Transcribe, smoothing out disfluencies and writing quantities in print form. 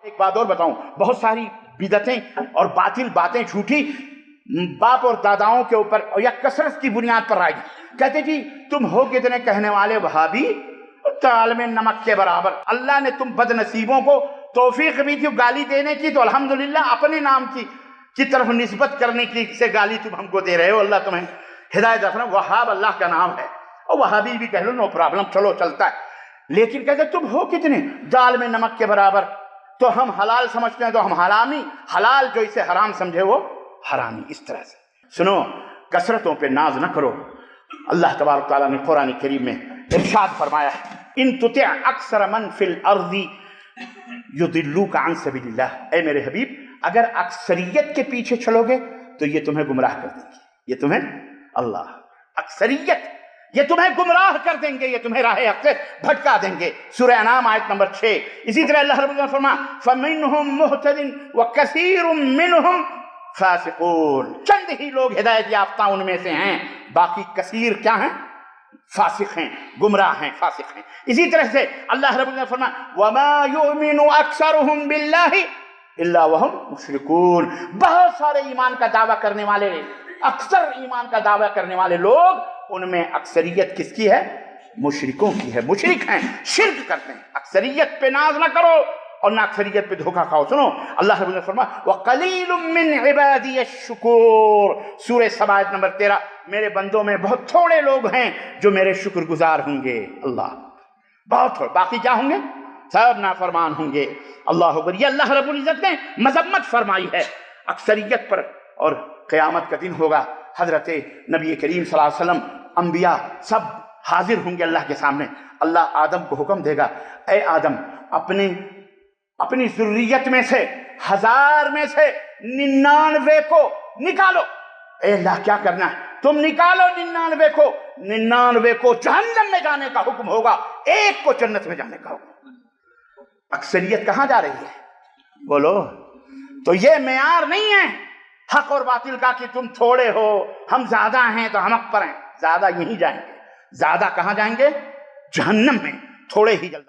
ایک بات اور بتاؤں، بہت ساری بدعتیں اور باطل باتیں جھوٹی باپ اور داداؤں کے اوپر یا کثرت کی بنیاد پر آئی. کہتے جی تم ہو کتنے کہنے والے وہابی، عالم نمک کے برابر. اللہ نے تم بد نصیبوں کو توفیق بھی تھی گالی دینے کی، تو الحمدللہ اپنے نام کی طرف نسبت کرنے کی سے گالی تم ہم کو دے رہے ہو. اللہ تمہیں ہدایت رکھنا. وہاب اللہ کا نام ہے، اور وہابی بھی کہہ لو، نو پرابلم، چلو چلتا ہے. لیکن کہتے تم ہو کتنے دال میں نمک کے برابر، تو ہم حلال سمجھتے ہیں تو ہم حرامی، حلال جو اسے حرام سمجھے وہ حرامی. اس طرح سے سنو، کثرتوں پہ ناز نہ کرو. اللہ تبارک تعالیٰ نے قرآن کریم میں ارشاد فرمایا ہے، ان تطع اکثر من فی الارض یضلوک عن سبیل اللہ. اے میرے حبیب، اگر اکثریت کے پیچھے چلو گے تو یہ تمہیں گمراہ کر دیں گے. یہ تمہیں اکثریت یہ تمہیں گمراہ کر دیں گے، یہ تمہیں راہ حق سے بھٹکا دیں گے. سورہ انعام آیت نمبر 6. اسی طرح اللہ رب العزت نے فرمایا فَمِنْهُمْ مُهْتَدٍ وَكَثِيرٌ مِّنْهُمْ فَاسِقُونَ. چند ہی لوگ ہدایت یافتہ ان میں سے ہیں، باقی کثیر کیا ہیں؟ فاسق ہیں، گمراہ ہیں، فاسق ہیں. اسی طرح سے اللہ رب العزت نے فرمایا وَمَا يُؤْمِنُ أَكْثَرُهُمْ بِاللَّهِ إِلَّا وَهُمْ مُشْرِكُونَ. بہت سارے ایمان کا دعویٰ کرنے والے، اکثر ایمان کا دعویٰ کرنے والے لوگ، ان میں اکثریت کس کی ہے؟ مشرکوں کی ہے. مشرک ہیں، شرک کرتے ہیں. اکثریت پہ ناز نہ کرو اور نہ اکثریت پہ دھوکہ کھاؤ. سنو، اللہ رب العزت نے فرمایا وَقَلِيلٌ مِّنْ عِبَادِيَ الشُّكُورُ. سورہ سبا آیت نمبر 13. میرے بندوں میں بہت تھوڑے لوگ ہیں جو میرے شکر گزار ہوں گے. اللہ بہت تھوڑے، باقی کیا ہوں گے؟ سب نافرمان ہوں گے. اللہ اکبر. یہ اللہ رب العزت نے مذمت فرمائی ہے اکثریت پر. اور قیامت کا دن ہوگا، حضرت نبی کریم صلی اللہ علیہ وسلم، انبیاء سب حاضر ہوں گے اللہ کے سامنے. اللہ آدم کو حکم دے گا، اے آدم، اپنی ذریت میں سے 1000 میں سے 99 کو نکالو. اے اللہ کیا کرنا ہے؟ تم نکالو 99 کو جہنم میں جانے کا حکم ہوگا، 1 کو جنت میں جانے کا حکم. اکثریت کہاں جا رہی ہے؟ بولو. تو یہ معیار نہیں ہے حق اور باطل کا کہ تم تھوڑے ہو، ہم زیادہ ہیں تو ہم حق پر ہیں. زیادہ یہیں جائیں گے. زیادہ کہاں جائیں گے؟ جہنم میں. تھوڑے ہی جلد